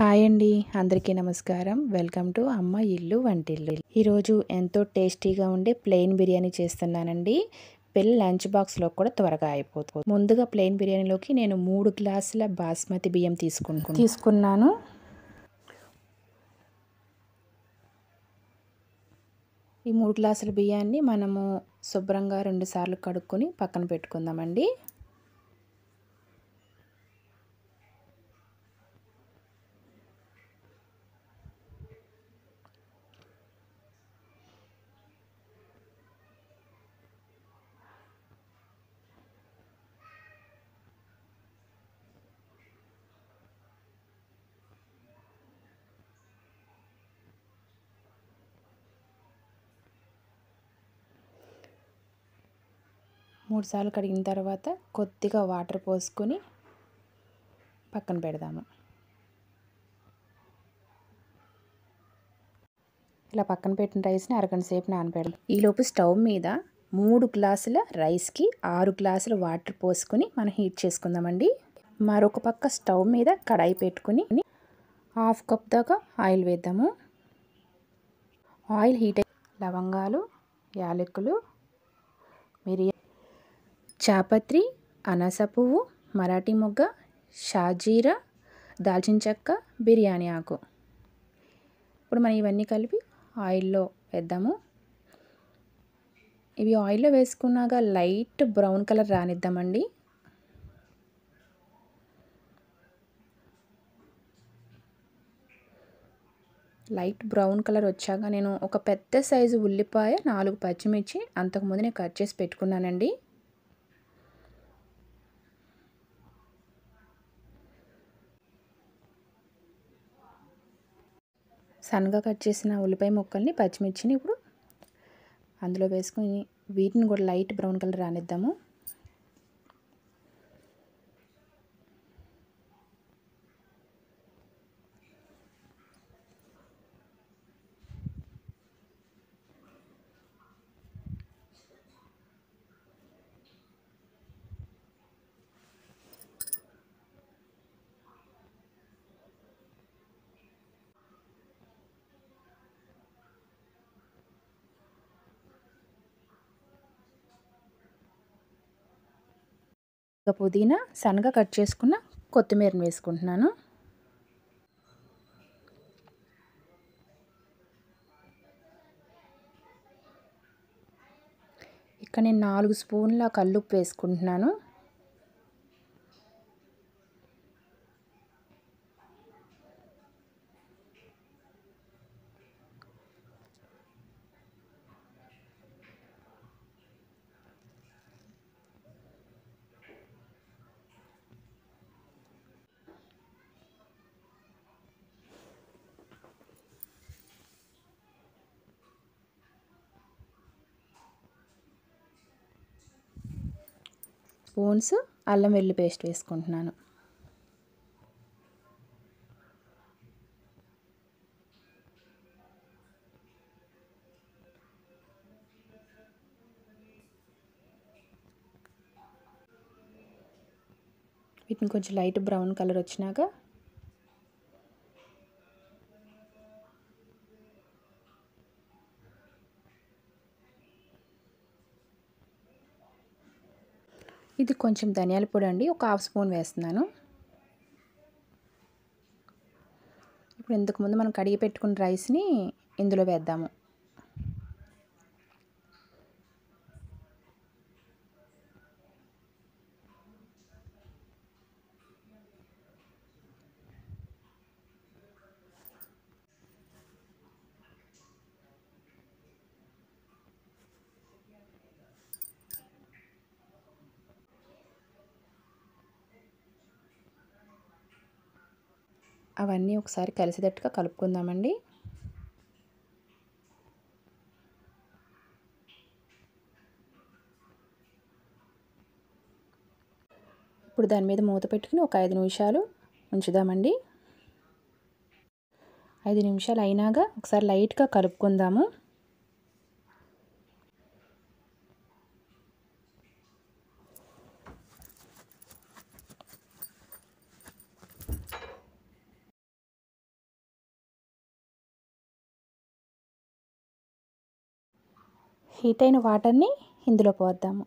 Hi అండి, అందరికీ నమస్కారం. వెల్కమ్ టు అమ్మ ఇల్లు వంటిల్లు. ఈరోజు ఎంతో టేస్టీగా ఉండే ప్లెయిన్ బిర్యానీ చేస్తున్నానండి. పిల్లల లంచ్ బాక్స్లో కూడా త్వరగా అయిపోతుంది. ముందుగా ప్లెయిన్ బిర్యానీలోకి నేను 3 గ్లాసుల బాస్మతి బియ్యం తీసుకున్నాను. ఈ 3 గ్లాసుల బియ్యాన్ని మనము శుభ్రంగా 2 సార్లు కడుక్కొని పక్కన పెట్టుకుందామండి. మూడు సార్లు కడిగిన తర్వాత కొద్దిగా వాటర్ పోసుకొని పక్కన పెడదాము. ఇలా పక్కన పెట్టిన రైస్ని అరగంట సేపు నానబెడదాం. ఈలోపు స్టవ్ మీద 3 గ్లాసుల రైస్కి 6 గ్లాసుల వాటర్ పోసుకొని మనం హీట్ చేసుకుందామండి. మరొక పక్క స్టవ్ మీద కడాయి పెట్టుకుని 1/2 కప్ దాకా ఆయిల్ వేద్దాము. ఆయిల్ హీట్ లవంగాలు, యాలకులు, మిరియాలు, చాపత్రి, అనాస పువ్వు, మరాఠీ మొగ్గ, షాజీరా, దాల్చిన చెక్క, బిర్యానీ ఆకు. ఇప్పుడు మనం ఇవన్నీ కలిపి ఆయిల్లో వేద్దాము. ఇవి ఆయిల్లో వేసుకున్నాక లైట్ బ్రౌన్ కలర్ రానిద్దామండి. లైట్ బ్రౌన్ కలర్ వచ్చాక నేను ఒక పెద్ద సైజు ఉల్లిపాయ, 4 పచ్చిమిర్చి అంతకుముందు నేను కట్ చేసి పెట్టుకున్నానండి. సన్నగా కట్ చేసిన ఉల్లిపాయ ముక్కల్ని, పచ్చిమిర్చిని ఇప్పుడు అందులో వేసుకొని వీటిని కూడా లైట్ బ్రౌన్ కలర్ రానిద్దాము. పుదీనా, సన్నగా కట్ చేసుకున్న కొత్తిమీరని వేసుకుంటున్నాను. ఇక్కడ నేను 4 స్పూన్ల కల్లుప్పు వేసుకుంటున్నాను. స్పూన్స్ అల్లం వెల్లుల్లి పేస్ట్ వేసుకుంటున్నాను. వీటిని కొంచెం లైట్ బ్రౌన్ కలర్ వచ్చినాక ఇది కొంచెం ధనియాల పొడి అండి, ఒక 1/2 స్పూన్ వేస్తున్నాను. ఇప్పుడు ఇంతకుముందు మనం కడిగి పెట్టుకున్న రైస్ని ఇందులో వేద్దాము. అవన్నీ ఒకసారి కలిసేటట్టుగా కలుపుకుందామండి. ఇప్పుడు దాని మీద మూత పెట్టుకుని ఒక 5 నిమిషాలు ఉంచుదామండి. 5 నిమిషాలు అయినాక ఒకసారి లైట్గా కలుపుకుందాము. హీట్ అయిన వాటర్ని ఇందులో పోద్దాము.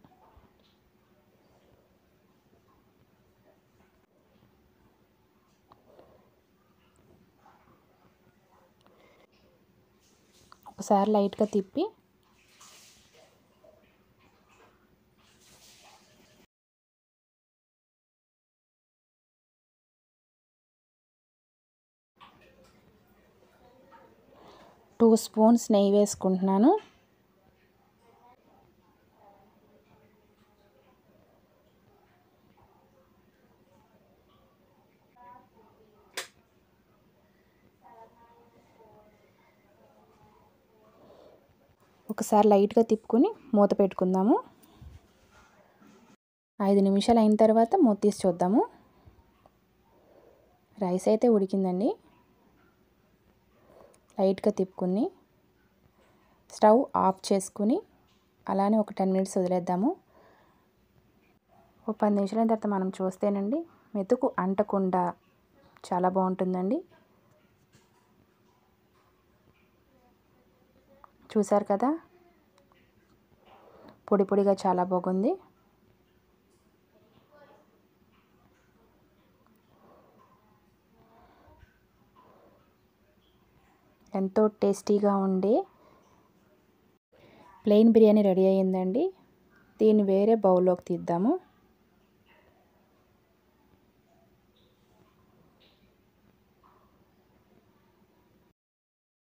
ఒకసారి లైట్గా తిప్పి టూ స్పూన్స్ నెయ్యి వేసుకుంటున్నాను. ఒకసారి లైట్గా తిప్పుకొని మూత పెట్టుకుందాము. 5 నిమిషాలు అయిన తర్వాత మూత తీసి చూద్దాము. రైస్ అయితే ఉడికిందండి. లైట్గా తిప్పుకొని స్టవ్ ఆఫ్ చేసుకుని అలానే ఒక 10 మినిట్స్ వదిలేద్దాము. ఒక 10 నిమిషాల తర్వాత మనం చూస్తేనండి మెతుకు అంటకుండా చాలా బాగుంటుందండి. చూసారు కదా, పొడి పొడిగా చాలా బాగుంది. ఎంతో టేస్టీగా ఉండే ప్లెయిన్ బిర్యానీ రెడీ అయ్యిందండి. దీన్ని వేరే బౌల్లోకి తీద్దాము.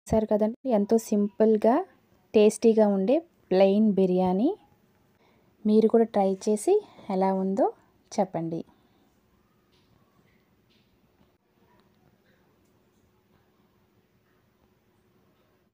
సరే కదండి, ఎంతో సింపుల్గా టేస్టీగా ఉండే ప్లెయిన్ బిర్యానీ. మీరు కూడా ట్రై చేసి ఎలా ఉందో చెప్పండి.